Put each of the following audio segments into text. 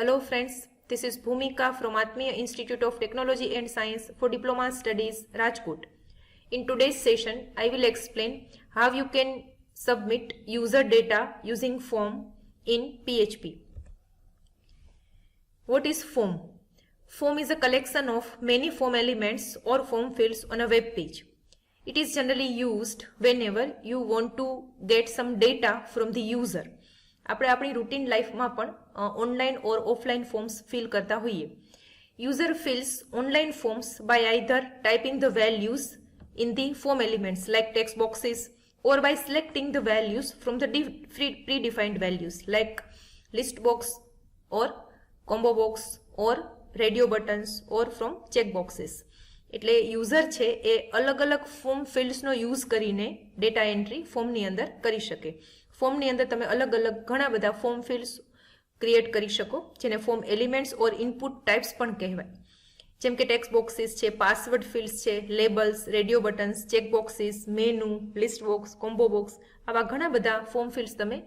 Hello friends, this is Bhumika from Atmiya Institute of Technology and Science for Diploma Studies, Rajkot. In today's session, I will explain how you can submit user data using form in PHP. What is form? Form is a collection of many form elements or form fields on a web page. It is generally used whenever you want to get some data from the user. આપણે આપણી routine લાઈફમાં પણ online or offline forms fill કરતા હોઈએ. User fills online forms by either typing the values in the form elements like text boxes or by selecting the values from the predefined values like list box or combo box or radio buttons or from check boxes. એટલે user છે એ અલગ અલગ form ફિલ્ડ્સનો use કરીને data entry ફોર્મની અંદર કરી શકે. ફોર્મની અંદર તમે અલગ અલગ ઘણા બધા ફોર્મ ફિલ્ડ્સ ક્રિએટ કરી શકો, જેને ફોર્મ એલિમેન્ટ્સ ઓર ઇનપુટ ટાઈપ્સ પણ કહેવાય. જેમ કે ટેક્સ્ટ બોક્સીસ છે, પાસવર્ડ ફિલ્ડ્સ છે, labels, radio buttons, check boxes, menu, list box, combo box, આવા ઘણા બધા ફોર્મ ફિલ્ડ્સ તમે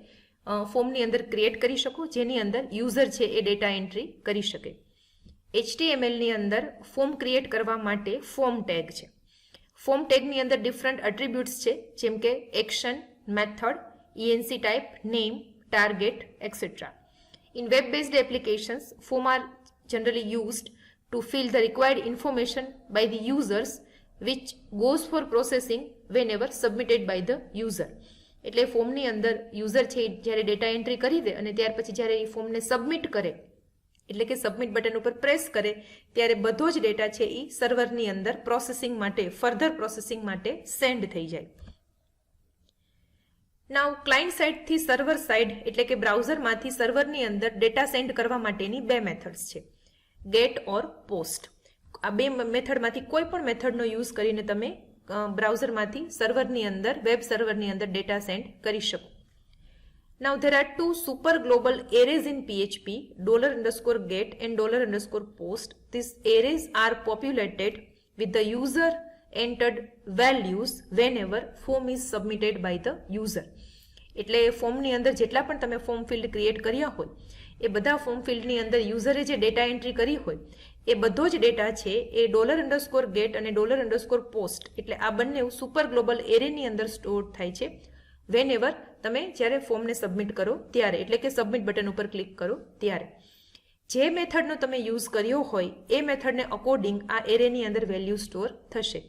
ફોર્મની અંદર ક્રિએટ કરી શકો, જેની અંદર યુઝર છે એ ડેટા એન્ટ્રી કરી શકે. HTMLની અંદર ફોર્મ ક્રિએટ કરવા માટે ફોર્મ ટેગ છે. ફોર્મ ટેગની અંદર ડિફરન્ટ એટ્રીબ્યુટ્સ છે, જેમ કે action, method, ENC type, name, target, etc. In web-based applications, forms are generally used to fill the required information by the users, which goes for processing whenever submitted by the user. એટલે ફોર્મની અંદર user છે જ્યારે data entry કરી દે અને ત્યાર પછી જ્યારે એ ફોર્મને સબમિટ કરે, એટલે કે સબમિટ બટન ઉપર પ્રેસ કરે, ત્યારે બધો જ ડેટા છે એ સર્વરની અંદર પ્રોસેસિંગ માટે, ફર્ધર પ્રોસેસિંગ માટે સેન્ડ થઈ જાય. નાઉ ક્લાયન્ટ સાઇડથી સર્વર સાઇડ એટલે કે બ્રાઉઝરમાંથી સર્વરની અંદર ડેટા સેન્ડ કરવા માટેની બે મેથડ્સ છે, ગેટ ઓર પોસ્ટ. આ બે મેથડમાંથી કોઈ પણ મેથડનો યુઝ કરીને તમે બ્રાઉઝરમાંથી સર્વરની અંદર, વેબ સર્વરની અંદર ડેટા સેન્ડ કરી શકો. Now there are two super global arrays in PHP, $_get and $_post. These arrays are populated with the user entered values whenever form is submitted by the user. એટલે ફોર્મની અંદર જેટલા પણ તમે form field create કર્યા હોય એ બધા form ફિલ્ડની અંદર યુઝરે જે ડેટા એન્ટ્રી કરી હોય એ બધો જ ડેટા છે એ $_get અને $_post એટલે આ બંને સુપર ગ્લોબલ એરેની અંદર સ્ટોર થાય છે whenever તમે જ્યારે ફોર્મને સબમિટ કરો ત્યારે, એટલે કે સબમિટ બટન ઉપર ક્લિક કરો ત્યારે. જે મેથડનો તમે યુઝ કર્યો હોય એ મેથડને અકોર્ડિંગ આ એરેની અંદર વેલ્યુ સ્ટોર થશે.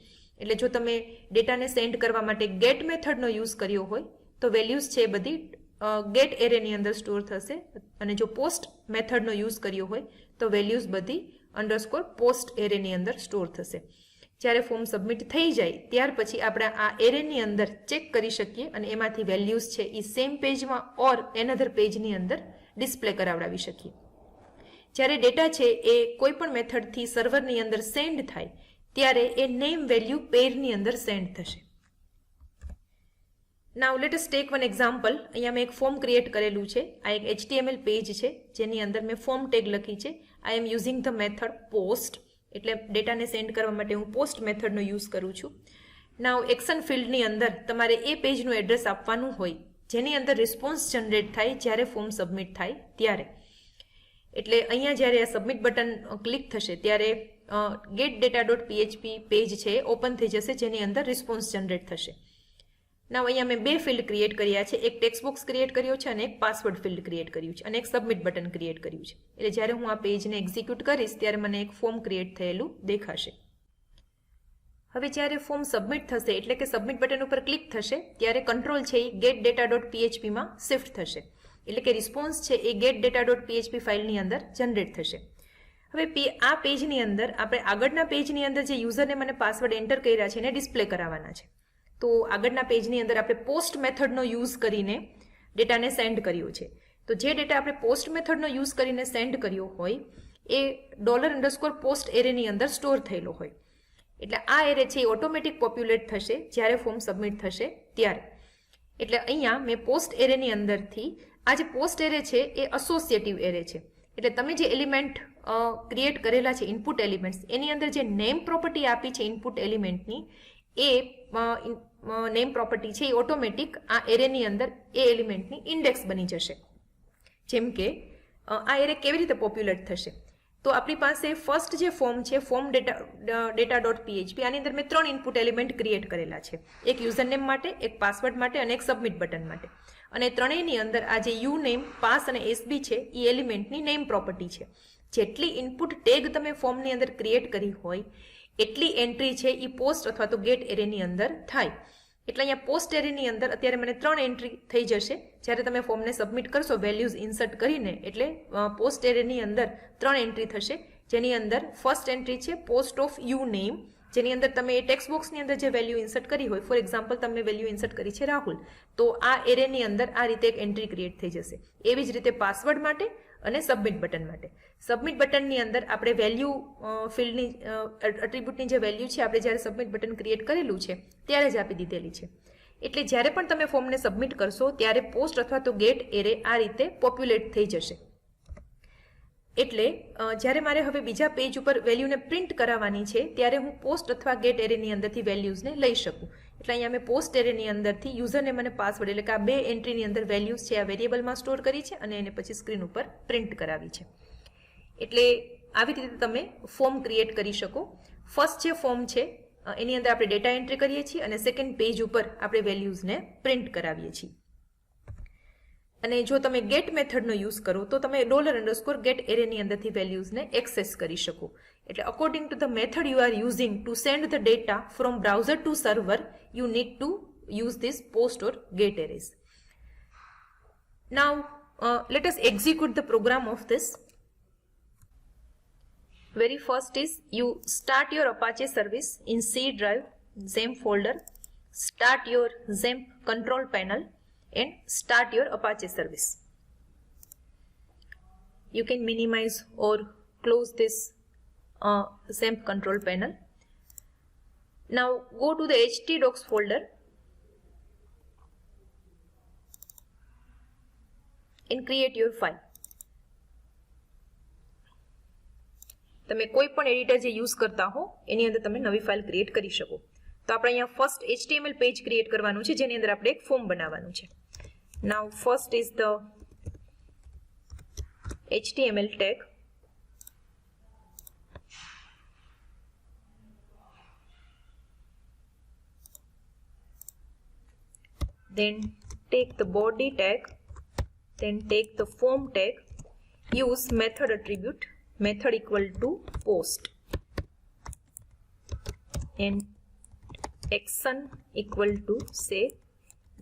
એટલે જો તમે ડેટાને સેન્ડ કરવા માટે ગેટ મેથડનો યુઝ કર્યો હોય તો વેલ્યુઝ છે બધી ગેટ એરેની અંદર સ્ટોર થશે, અને જો પોસ્ટ મેથડનો યુઝ કર્યો હોય તો વેલ્યુઝ બધી _પોસ્ટ એરેની અંદર સ્ટોર થશે. જ્યારે ફોર્મ સબમિટ થઈ જાય ત્યાર પછી આપણે આ એરેની અંદર ચેક કરી શકીએ અને એમાંથી વેલ્યુઝ છે એ સેમ પેજમાં ઓર એનધર પેજની અંદર ડિસ્પ્લે કરાવડાવી શકીએ. જ્યારે ડેટા છે એ કોઈ પણ મેથડથી સર્વરની અંદર સેન્ડ થાય ત્યારે એ નેમ વેલ્યુ પેરની અંદર સેન્ડ થશે. Now let us take one example. અહીંયા મેં એક ફોર્મ ક્રિએટ કરેલું છે. આ એક HTML પેજ છે જેની અંદર મેં ફોર્મ ટેગ લખી છે. આઈ એમ યુઝિંગ ધ મેથડ પોસ્ટ, એટલે ડેટાને સેન્ડ કરવા માટે હું પોસ્ટ મેથડનો યુઝ કરું છું. નાઉ એક્શન ફિલ્ડની અંદર તમારે એ પેજનું એડ્રેસ આપવાનું હોય જેની અંદર રિસ્પોન્સ જનરેટ થાય જ્યારે ફોર્મ સબમિટ થાય ત્યારે. એટલે અહીંયા જ્યારે આ સબમિટ બટન ક્લિક થશે ત્યારે getData.php પેજ છે ઓપન થઈ જશે જેની અંદર રિસ્પોન્સ જનરેટ થશે. નાવ અહીંયા મેં બે ફિલ્ડ ક્રિએટ કર્યા છે, એક ટેક્સ્ટ બોક્સ ક્રિએટ કર્યો છે અને એક પાસવર્ડ ફિલ્ડ ક્રિએટ કર્યું છે અને એક સબમિટ બટન ક્રિએટ કર્યું છે. એટલે જ્યારે હું આ પેજને એક્ઝિક્યુટ કરીશ ત્યારે મને એક ફોર્મ ક્રિએટ થયેલું દેખાશે. હવે જ્યારે ફોર્મ સબમિટ થશે એટલે કે સબમિટ બટન ઉપર ક્લિક થશે ત્યારે કંટ્રોલ છે એ getData.php માં શિફ્ટ થશે, એટલે કે રિસ્પોન્સ છે એ getData.php ફાઇલની અંદર જનરેટ થશે. હવે આ પેજની અંદર આપણે આગળના પેજની અંદર જે યુઝરને મને પાસવર્ડ એન્ટર કર્યા છે એને ડિસ્પ્લે કરાવવાના છે. તો આગળના પેજની અંદર આપણે પોસ્ટ મેથડનો યુઝ કરીને ડેટાને સેન્ડ કર્યો છે. તો જે ડેટા આપણે પોસ્ટ મેથડનો યુઝ કરીને સેન્ડ કર્યો હોય એ $_post એરેની અંદર સ્ટોર થયેલો હોય. એટલે આ એરે છે એ ઓટોમેટિક પોપ્યુલેટ થશે જ્યારે ફોર્મ સબમિટ થશે ત્યારે. એટલે અહીંયા મેં પોસ્ટ એરેની અંદરથી આ જે પોસ્ટ એરે છે એ એસોસિએટિવ એરે છે. એટલે તમે જે એલિમેન્ટ ક્રિએટ કરેલા છે ઇનપુટ એલિમેન્ટ્સ એની અંદર જે નેમ પ્રોપર્ટી આપી છે ઇનપુટ એલિમેન્ટની એ નેમ પ્રોપર્ટી છે એ ઓટોમેટિક આ એરેની અંદર એ એલિમેન્ટની ઇન્ડેક્સ બની જશે. જેમ કે આ એરે કેવી રીતે પોપ્યુલેટ થશે? તો આપણી પાસે ફર્સ્ટ જે ફોર્મ છે ફોર્મ ડેટા ડોટ પીએચપી, આની અંદર મેં 3 ઇનપુટ એલિમેન્ટ ક્રિએટ કરેલા છે, એક યુઝર નેમ માટે, એક પાસવર્ડ માટે અને એક સબમિટ બટન માટે. અને ત્રણેયની અંદર આ જે યુ નેમ, પાસ અને એસબી છે એ એલિમેન્ટની નેમ પ્રોપર્ટી છે. જેટલી ઇનપુટ ટેગ તમે ફોર્મની અંદર ક્રિએટ કરી હોય એટલી એન્ટ્રી છે એ પોસ્ટ અથવા તો ગેટ એરેની અંદર થાય. એટલે અહીંયા પોસ્ટ એરેની અંદર અત્યારે મને 3 એન્ટ્રી થઈ જશે. જ્યારે તમે ફોર્મને સબમિટ કરશો વેલ્યુઝ ઇન્સર્ટ કરીને, એટલે પોસ્ટ એરેની અંદર 3 એન્ટ્રી થશે, જેની અંદર ફર્સ્ટ એન્ટ્રી છે પોસ્ટ ઓફ યુ નેમ, જેની અંદર તમે એ ટેક્સ્ટ બોક્સની અંદર જે વેલ્યુ ઇન્સર્ટ કરી હોય, ફોર એક્ઝામ્પલ તમે વેલ્યુ ઇન્સર્ટ કરી છે રાહુલ, તો આ એરેની અંદર આ રીતે એક એન્ટ્રી ક્રિએટ થઈ જશે. એવી જ રીતે પાસવર્ડ માટે અને સબમિટ બટન માટે. સબમિટ બટનની અંદર આપણે વેલ્યુ ફિલ્ડની એટ્રીબ્યુટની જે વેલ્યુ છે આપણે જ્યારે સબમિટ બટન ક્રિએટ કરેલું છે ત્યારે જ આપી દીધેલી છે. એટલે જ્યારે પણ તમે ફોર્મને સબમિટ કરશો ત્યારે પોસ્ટ અથવા તો ગેટ એરે આ રીતે પોપ્યુલેટ થઈ જશે. એટલે જ્યારે મારે હવે બીજા પેજ ઉપર વેલ્યુને પ્રિન્ટ કરાવવાની છે ત્યારે હું પોસ્ટ અથવા ગેટ એરેની અંદરથી વેલ્યુઝને લઈ શકું. એટલે અહીંયા મેં પોસ્ટ એરેની અંદરથી યુઝરનેમ અને પાસવર્ડ એટલે કે આ 2 એન્ટ્રીની અંદર વેલ્યુઝ છે આ વેરિયેબલમાં સ્ટોર કરી છે અને એને પછી સ્ક્રીન ઉપર પ્રિન્ટ કરાવી છે. એટલે આવી રીતે તમે ફોર્મ ક્રિએટ કરી શકો. ફર્સ્ટ જે ફોર્મ છે એની અંદર આપણે ડેટા એન્ટ્રી કરીએ છીએ અને સેકન્ડ પેજ ઉપર આપણે વેલ્યુઝને પ્રિન્ટ કરાવીએ છીએ. અને જો તમે ગેટ મેથડનો યુઝ કરો તો તમે $_get એરેની અંદરથી વેલ્યુઝને એક્સેસ કરી શકો. એટલે according to the method you are using to send the data from browser to server, you need to use this post or get arrays. Now let us execute the program of this. Very first is you start your Apache service in C drive, XAMPP folder, start your XAMPP control panel and start your Apache service. You can minimize or close this XAMPP control panel. Now go to the htdocs folder and create your file. તમે કોઈ પણ editor જે use કરતા હો એની અંદર તમે નવી file create કરી શકો. તો આપણે અહીંયા ફર્સ્ટ HTML પેજ ક્રિએટ કરવાનું છે જેની અંદર આપણે એક ફોર્મ બનાવવાનું છે. Now first is the HTML tag. Then take the body tag. Then take the form tag. Use method attribute, method equal to post, and action equal to say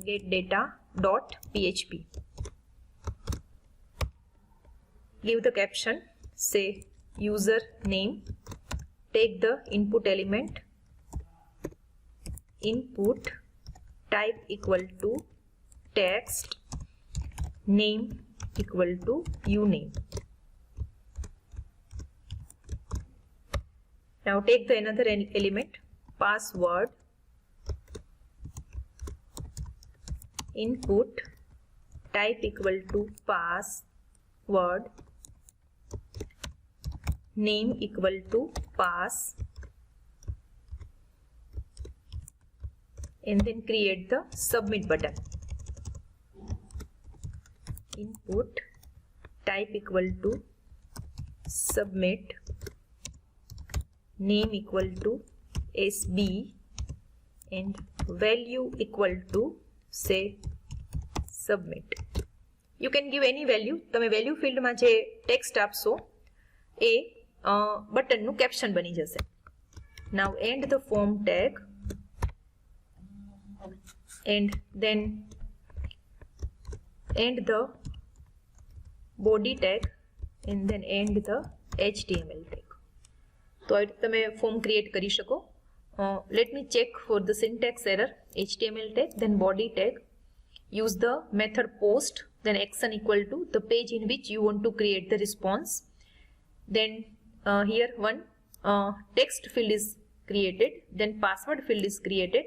get data dot php. Give the caption, say user name, take the input element, input type equal to text, name equal to uname. Now take the another element, password, input type equal to password, name equal to pass, and then create the submit button. Input type equal to submit, name equal to SB, and value equal to say submit. You can give any value. તમે value field માં જે text આપશો એ બટનનું caption બની જશે. Now end the form tag and then end the body tag and then end the HTML tag. તો આ રીતે તમે ફોર્મ ક્રિએટ કરી શકો. Let me check for the syntax error. HTML tag, then body tag. Use the method post, then action equal to the page in which you want to create the response. Then here one text field is created, then password field is created,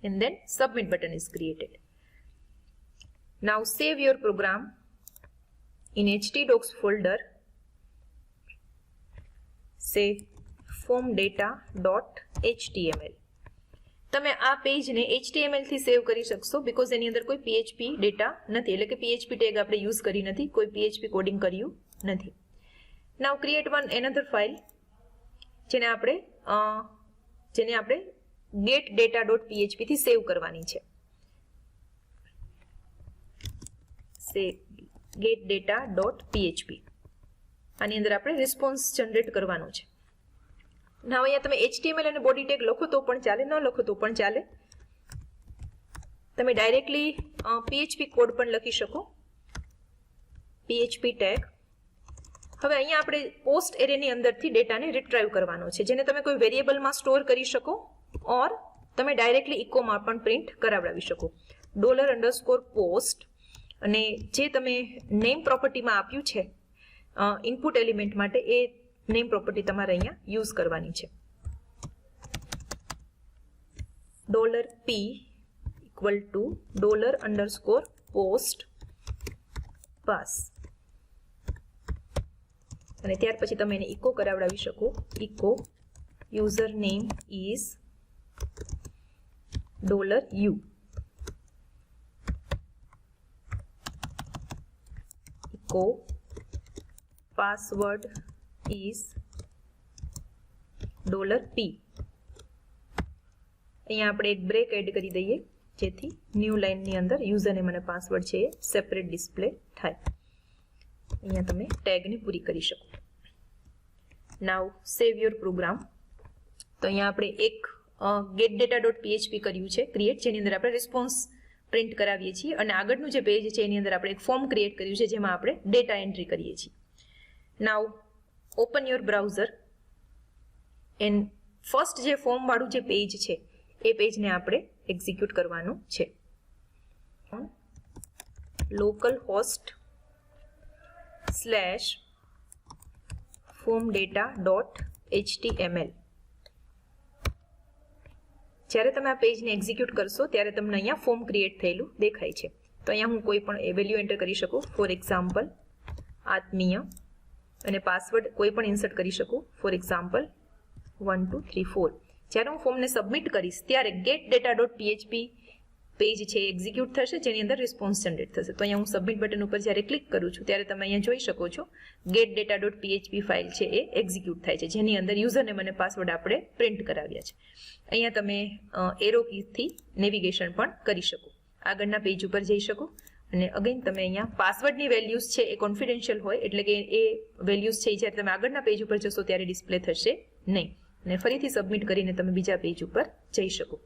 and then submit button is created. Now save your program in htdocs folder. Say formdata.html. તમે આ પેજને HTML થી સેવ કરી શકશો because એની અંદર કોઈ PHP data નથી, એટલે કે PHP ટેગ આપણે યુઝ કરી નથી, કોઈ PHP કોડિંગ કર્યું નથી. નાઉ ક્રિએટ વન એનધર ફાઇલ જેને આપણે getData.php થી સેવ કરવાની છે. getData.php આની અંદર આપણે રિસ્પોન્સ જનરેટ કરવાનો છે. now અહીંયા તમે HTML અને બોડી ટેગ લખો તો પણ ચાલે, ન લખો તો પણ ચાલે. તમે ડાયરેક્ટલી PHP કોડ પણ લખી શકો, PHP ટેગ. હવે અહીંયા આપણે પોસ્ટ એરેની અંદરથી ડેટાને રિટ્રાઈવ કરવાનો છે, જેને તમે કોઈ વેરિયેબલમાં સ્ટોર કરી શકો ઓર તમે ડાયરેક્ટલી ઇકોમાં પણ પ્રિન્ટ કરાવડાવી શકો. $_post અને જે તમે નેમ પ્રોપર્ટીમાં આપ્યું છે ઇનપુટ એલિમેન્ટ માટે, એ નેમ પ્રોપર્ટી તમારે અહીંયા યુઝ કરવાની છે. $p = $_post pass અને ત્યાર પછી તમે એને ઇકો કરાવડાવી શકો. Echo user name is $u, echo password is $p. અહીંયા આપણે એક બ્રેક એડ કરી દઈએ જેથી ન્યૂ લાઇનની અંદર યુઝરનેમ અને પાસવર્ડ છે એ સેપરેટ ડિસ્પ્લે થાય. અહીંયા તમે ટેગને પૂરી કરી શકો. નાઉ સેવ યોર પ્રોગ્રામ. તો અહીંયા આપણે એક getData.php કર્યું છે ક્રિએટ, જેની અંદર આપણે રિસ્પોન્સ પ્રિન્ટ કરાવીએ છીએ, અને આગળનું જે પેજ છે એની અંદર આપણે એક ફોર્મ ક્રિએટ કર્યું છે જેમાં આપણે ડેટા એન્ટ્રી કરીએ છીએ. Now open your browser and first જે ફોર્મ વાળું જે પેજ છે એ પેજને આપણે એક્ઝિક્યુટ કરવાનું છે. localhost/formdata.html. જ્યારે તમે આ પેજને એક્ઝિક્યુટ કરશો ત્યારે તમને અહીંયા ફોર્મ ક્રિએટ થયેલું દેખાય છે. તો અહીંયા હું કોઈ પણ વેલ્યુ એન્ટર કરી શકું, ફોર એક્ઝામ્પલ આત્મીય, અને પાસવર્ડ કોઈ પણ ઇન્સર્ટ કરી શકું, ફોર એક્ઝામ્પલ 1 2 3 4. જ્યારે હું ફોર્મને સબમિટ કરીશ ત્યારે getData.php પેજ છે એક્ઝિક્યુટ થશે, જેની અંદર રિસ્પોન્સ જનરેટ થશે. તો અહીંયા હું સબમિટ બટન ઉપર જ્યારે ક્લિક કરું છું ત્યારે તમે અહીંયા જોઈ શકો છો getData.php ફાઇલ છે એ એક્ઝિક્યુટ થાય છે, જેની અંદર યુઝરનેમ અને પાસવર્ડ આપણે પ્રિન્ટ કરાવ્યા છે. અહીંયા તમે એરો કીથી નેવિગેશન પણ કરી શકો, આગળના પેજ ઉપર જઈ શકો, અને અગેન તમે અહીંયા પાસવર્ડની વેલ્યુઝ છે એ કોન્ફિડેન્શિયલ હોય, એટલે કે એ વેલ્યુઝ છે જ્યારે તમે આગળના પેજ ઉપર જશો ત્યારે ડિસ્પ્લે થશે નહીં, અને ફરીથી સબમિટ કરીને તમે બીજા પેજ ઉપર જઈ શકો.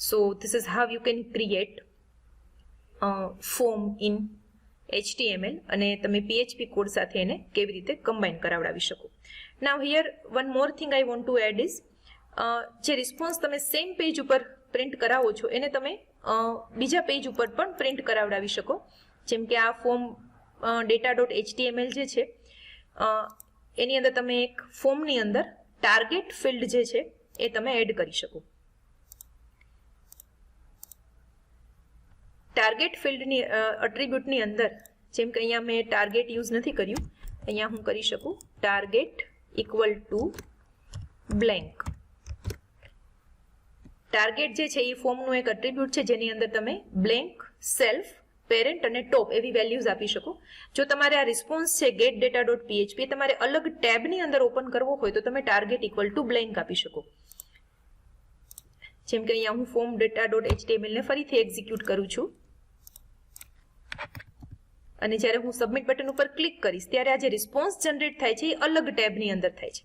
So this is how you can create form in HTML, અને તમે PHP કોડ સાથે એને કેવી રીતે કમ્બાઈન કરાવડાવી શકો. Now here one more thing I want to add is જે રિસ્પોન્સ તમે સેમ પેજ ઉપર પ્રિન્ટ કરાવો છો એને તમે બીજા પેજ ઉપર પણ પ્રિન્ટ કરાવડાવી શકો. જેમ કે આ ફોર્મ data.html જે છે એની અંદર તમે એક ફોર્મની અંદર ટાર્ગેટ ફિલ્ડ જે છે એ તમે એડ કરી શકો. ટાર્ગેટ ફિલ્ડની એટ્રીબ્યુટની અંદર જેમ કે અહીંયા મેં ટાર્ગેટ યુઝ નથી કર્યું, અહીંયા હું કરી શકું ટાર્ગેટ = બ્લેન્ક. ટાર્ગેટ જે છે એ ફોર્મનું એક એટ્રીબ્યુટ છે જેની અંદર તમે બ્લેન્ક, સેલ્ફ, પેરેન્ટ અને ટોપ એવી વેલ્યુઝ આપી શકો. જો તમારે આ રિસ્પોન્સ છે getData.php તમારે અલગ ટેબની અંદર ઓપન કરવો હોય તો તમે ટાર્ગેટ = બ્લેન્ક આપી શકો. જેમ કે અહીંયા હું ફોર્મ data.html ને ફરીથી એક્ઝિક્યુટ કરું છું, અને જ્યારે હું સબમિટ બટન ઉપર ક્લિક કરીશ ત્યારે આ જે રિસ્પોન્સ જનરેટ થાય છે એ અલગ ટેબની અંદર થાય છે.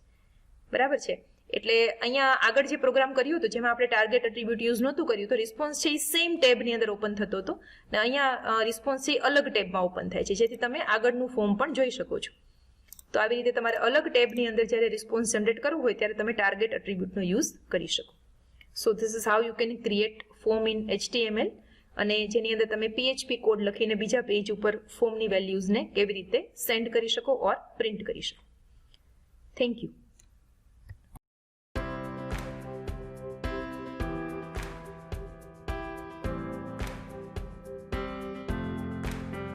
બરાબર છે? એટલે અહીંયા આગળ જે પ્રોગ્રામ કર્યું હતું જેમાં આપણે ટાર્ગેટ એટ્રીબ્યુટ યુઝ નહોતું કર્યું, તો રિસ્પોન્સ છે એ સેમ ટેબની અંદર ઓપન થતો હતો, અને અહીંયા રિસ્પોન્સ છે એ અલગ ટેબમાં ઓપન થાય છે, જેથી તમે આગળનું ફોર્મ પણ જોઈ શકો છો. તો આવી રીતે તમારે અલગ ટેબની અંદર જ્યારે રિસ્પોન્સ જનરેટ કરવું હોય ત્યારે તમે ટાર્ગેટ એટ્રીબ્યુટનો યુઝ કરી શકો. So this is how you can create form in HTML, અને જેની અંદર તમે PHP કોડ લખીને બીજા પેજ ઉપર ફોર્મની વેલ્યુઝને કેવી રીતે સેન્ડ કરી શકો ઓર પ્રિન્ટ કરી શકો. Thank you.